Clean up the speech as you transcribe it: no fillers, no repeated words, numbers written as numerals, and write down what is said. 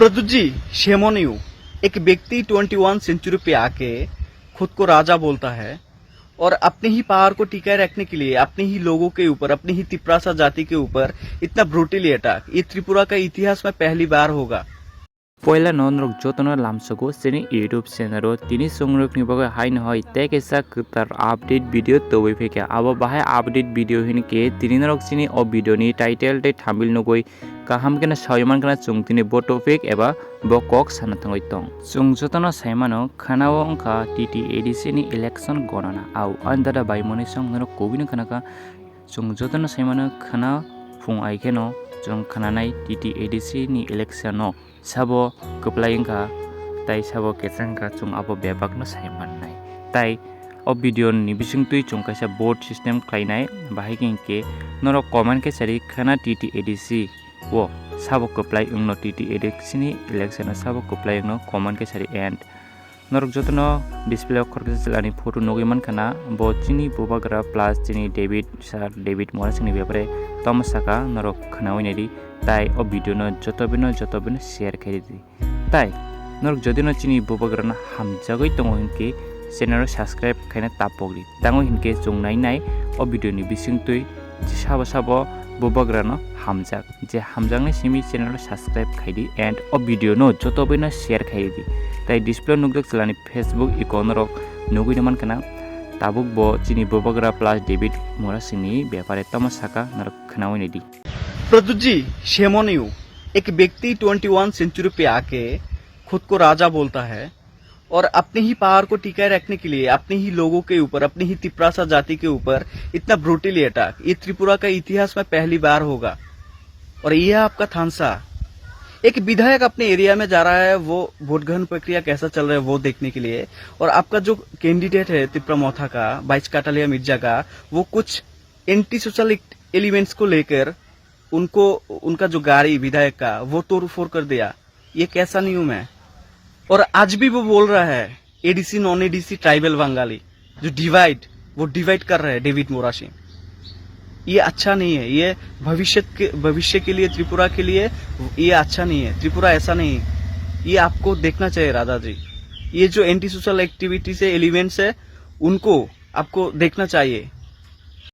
Pradyut ji, shame on you. एक व्यक्ति 21 century पे आके खुद को राजा बोलता है और अपने ही पावर को टिकाए रखने के लिए अपने ही लोगों के ऊपर, अपनी ही तिप्रासा जाति के ऊपर इतना ब्रूटली अटैक, ये त्रिपुरा का इतिहास में पहली बार होगा। पहला ननरक जतन लामसको सेनी यूट्यूब चैनल तिनी संरक निबगे हाइन हय तेकेसा कतार अपडेट वीडियो तोबै फेके अब बाहाय अपडेट वीडियो हिनके तिनी नरक सिनी ओ वीडियो नि टाइटल ते Thamel नगoi kaham kena sayman kana chungtini bo topic eba bo kok sana thangoi tong chungjotono saimano khanao ongka TTADC ni election gonana au andara baimoni songnaro kobino khanaka chungjotono saimano khana phung aikeno chung khananai TTADC ni election no sabo koplaingka tai sabo kesangka chung abo bebakno saimannai tai o video ni bisingtui chung kaisa board system khlainai bahikingke noro comment ke sari khana TTADC wo sabo koplai ungno TTADC ni election sabo koplai ungno comment ke sari end norok jotono display khorke selani photo nogiman khana bo chini bobagra plus chini David Morris ni bepare tomasaka norok khana oinedi tai o video no jotobino share khairi di tai norok jodino chini bobagra na hamjagoi tongo hinke channel subscribe khaina tapogri tango hinke jungnai nai o video ni bisingtui sabo bobagra no hamjak je hamjang ni simi channel subscribe khaidi and o video no jotobino share khairi di tai display nugrok selani Facebook ikonrok nugui naman kana tabuk bo chini bobagra plus David Morris ni bepare tomasaka norok khana oinedi Pradyut ji, shame on you. एक व्यक्ति 21 century पे आके खुद को राजा बोलता है और अपने ही पावर को टिकाए रखने के लिए अपने ही लोगों के ऊपर, अपनी ही तिप्रासा जाति के ऊपर इतना ब्रूटली अटैक, ये त्रिपुरा का इतिहास में पहली बार होगा। और ये आपका थानसा, एक विधायक अपने एरिया में जा रहा है, वो वोट ग्रहण प्रक्रिया कैसा चल रहा है वो देखने के लिए, और आपका जो कैंडिडेट है तिप्रामोथा का, 22 काटालिया मिर्जा का, वो कुछ एंटी सोशल एलिमेंट्स को लेकर उनको, उनका जो गाड़ी विधायक का वो तोड़ फोड़ कर दिया। ये कैसा नियम है? और आज भी वो बोल रहा है ADC non ADC tribal Bengali जो डिवाइड कर रहे हैं डेविड मोराशी। ये अच्छा नहीं है, ये भविष्य के लिए, त्रिपुरा के लिए ये अच्छा नहीं है। त्रिपुरा ऐसा नहीं, ये आपको देखना चाहिए राजा जी। ये जो एंटी सोशल एक्टिविटी से एलिमेंट्स है उनको आपको देखना चाहिए।